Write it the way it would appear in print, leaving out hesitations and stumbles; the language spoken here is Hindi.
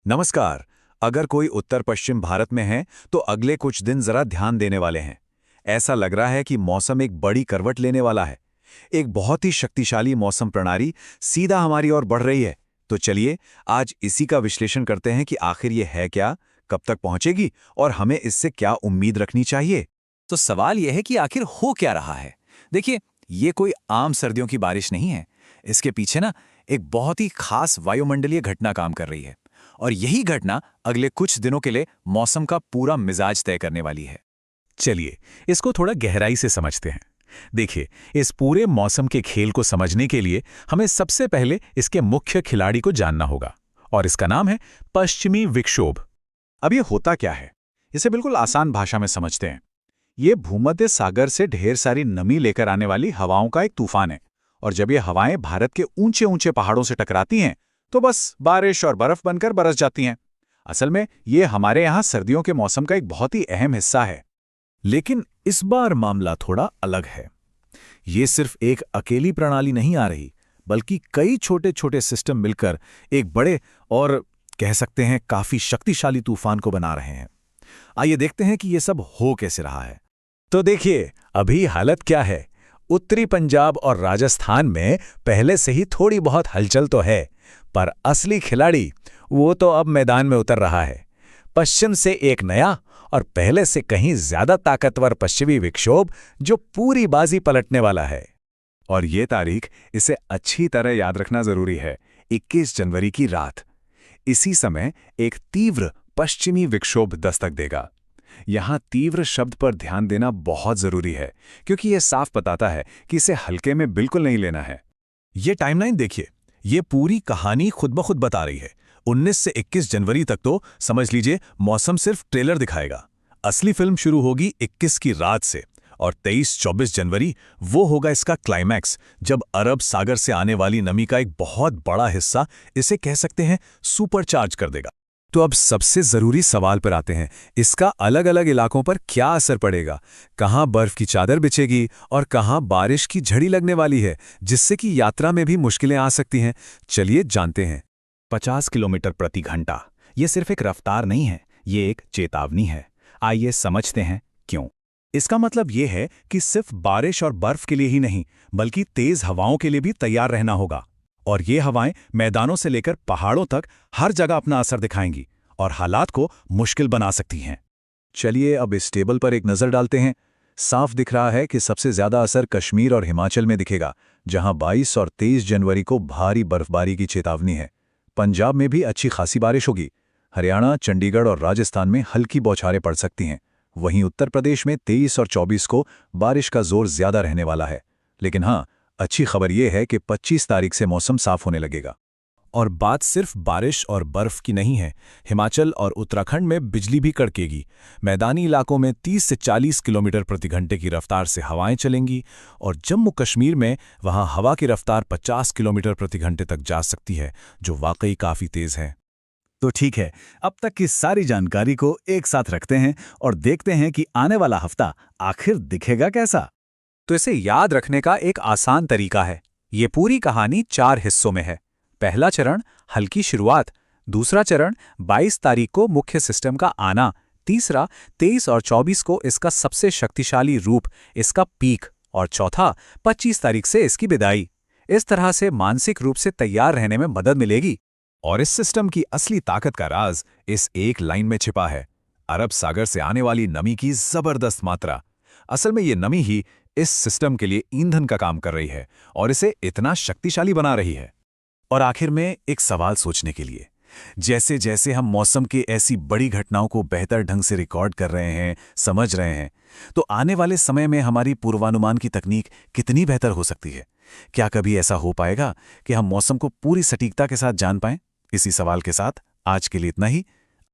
नमस्कार। अगर कोई उत्तर पश्चिम भारत में है तो अगले कुछ दिन जरा ध्यान देने वाले हैं। ऐसा लग रहा है कि मौसम एक बड़ी करवट लेने वाला है। एक बहुत ही शक्तिशाली मौसम प्रणाली सीधा हमारी ओर बढ़ रही है। तो चलिए आज इसी का विश्लेषण करते हैं कि आखिर ये है क्या, कब तक पहुंचेगी और हमें इससे क्या उम्मीद रखनी चाहिए। तो सवाल यह है कि आखिर हो क्या रहा है। देखिए, ये कोई आम सर्दियों की बारिश नहीं है। इसके पीछे ना एक बहुत ही खास वायुमंडलीय घटना काम कर रही है, और यही घटना अगले कुछ दिनों के लिए मौसम का पूरा मिजाज तय करने वाली है। चलिए इसको थोड़ा गहराई से समझते हैं। देखिए, इस पूरे मौसम के खेल को समझने के लिए हमें सबसे पहले इसके मुख्य खिलाड़ी को जानना होगा, और इसका नाम है पश्चिमी विक्षोभ। अब ये होता क्या है, इसे बिल्कुल आसान भाषा में समझते हैं। ये भूमध्य सागर से ढेर सारी नमी लेकर आने वाली हवाओं का एक तूफान है, और जब ये हवाएं भारत के ऊंचे ऊंचे पहाड़ों से टकराती हैं तो बस बारिश और बर्फ बनकर बरस जाती हैं। असल में ये हमारे यहाँ सर्दियों के मौसम का एक बहुत ही अहम हिस्सा है। लेकिन इस बार मामला थोड़ा अलग है। ये सिर्फ एक अकेली प्रणाली नहीं आ रही, बल्कि कई छोटे छोटे सिस्टम मिलकर एक बड़े और कह सकते हैं काफी शक्तिशाली तूफान को बना रहे हैं। आइए देखते हैं कि ये सब हो कैसे रहा है। तो देखिए, अभी हालत क्या है। उत्तरी पंजाब और राजस्थान में पहले से ही थोड़ी बहुत हलचल तो है, पर असली खिलाड़ी वो तो अब मैदान में उतर रहा है। पश्चिम से एक नया और पहले से कहीं ज्यादा ताकतवर पश्चिमी विक्षोभ जो पूरी बाजी पलटने वाला है। और ये तारीख इसे अच्छी तरह याद रखना जरूरी है, 21 जनवरी की रात। इसी समय एक तीव्र पश्चिमी विक्षोभ दस्तक देगा। यहाँ तीव्र शब्द पर ध्यान देना बहुत जरूरी है, क्योंकि यह साफ बताता है कि इसे हल्के में बिल्कुल नहीं लेना है। ये टाइमलाइन देखिए, ये पूरी कहानी खुद ब खुद बता रही है। 19 से 21 जनवरी तक तो समझ लीजिए मौसम सिर्फ ट्रेलर दिखाएगा। असली फिल्म शुरू होगी 21 की रात से, और 23-24 जनवरी वो होगा इसका क्लाइमैक्स, जब अरब सागर से आने वाली नमी का एक बहुत बड़ा हिस्सा इसे कह सकते हैं सुपरचार्ज कर देगा। तो अब सबसे जरूरी सवाल पर आते हैं, इसका अलग अलग इलाकों पर क्या असर पड़ेगा। कहाँ बर्फ की चादर बिछेगी और कहाँ बारिश की झड़ी लगने वाली है, जिससे कि यात्रा में भी मुश्किलें आ सकती हैं। चलिए जानते हैं। 50 किलोमीटर प्रति घंटा ये सिर्फ एक रफ्तार नहीं है, ये एक चेतावनी है। आइए समझते हैं क्यों। इसका मतलब ये है कि सिर्फ बारिश और बर्फ के लिए ही नहीं, बल्कि तेज हवाओं के लिए भी तैयार रहना होगा। और ये हवाएं मैदानों से लेकर पहाड़ों तक हर जगह अपना असर दिखाएंगी और हालात को मुश्किल बना सकती हैं। चलिए अब इस टेबल पर एक नज़र डालते हैं। साफ दिख रहा है कि सबसे ज़्यादा असर कश्मीर और हिमाचल में दिखेगा, जहां 22 और 23 जनवरी को भारी बर्फबारी की चेतावनी है। पंजाब में भी अच्छी खासी बारिश होगी। हरियाणा, चंडीगढ़ और राजस्थान में हल्की बौछारें पड़ सकती हैं। वहीं उत्तर प्रदेश में 23 और 24 को बारिश का जोर ज्यादा रहने वाला है। लेकिन हाँ, अच्छी खबर यह है कि 25 तारीख से मौसम साफ होने लगेगा। और बात सिर्फ बारिश और बर्फ की नहीं है। हिमाचल और उत्तराखंड में बिजली भी कड़केगी। मैदानी इलाकों में 30 से 40 किलोमीटर प्रति घंटे की रफ्तार से हवाएं चलेंगी, और जम्मू कश्मीर में वहां हवा की रफ्तार 50 किलोमीटर प्रति घंटे तक जा सकती है, जो वाकई काफी तेज है। तो ठीक है, अब तक की सारी जानकारी को एक साथ रखते हैं और देखते हैं कि आने वाला हफ्ता आखिर दिखेगा कैसा। तो इसे याद रखने का एक आसान तरीका है। ये पूरी कहानी 4 हिस्सों में है। पहला चरण हल्की शुरुआत, दूसरा चरण 22 तारीख को मुख्य सिस्टम का आना, तीसरा 23 और 24 को इसका सबसे शक्तिशाली रूप, इसका पीक, और चौथा 25 तारीख से इसकी विदाई। इस तरह से मानसिक रूप से तैयार रहने में मदद मिलेगी। और इस सिस्टम की असली ताकत का राज इस एक लाइन में छिपा है, अरब सागर से आने वाली नमी की जबरदस्त मात्रा। असल में ये नमी ही इस सिस्टम के लिए ईंधन का काम कर रही है और इसे इतना शक्तिशाली बना रही है। और आखिर में एक सवाल सोचने के लिए, जैसे जैसे हम मौसम के ऐसी बड़ी घटनाओं को बेहतर ढंग से रिकॉर्ड कर रहे हैं, समझ रहे हैं, तो आने वाले समय में हमारी पूर्वानुमान की तकनीक कितनी बेहतर हो सकती है। क्या कभी ऐसा हो पाएगा कि हम मौसम को पूरी सटीकता के साथ जान पाएं? इसी सवाल के साथ आज के लिए इतना ही।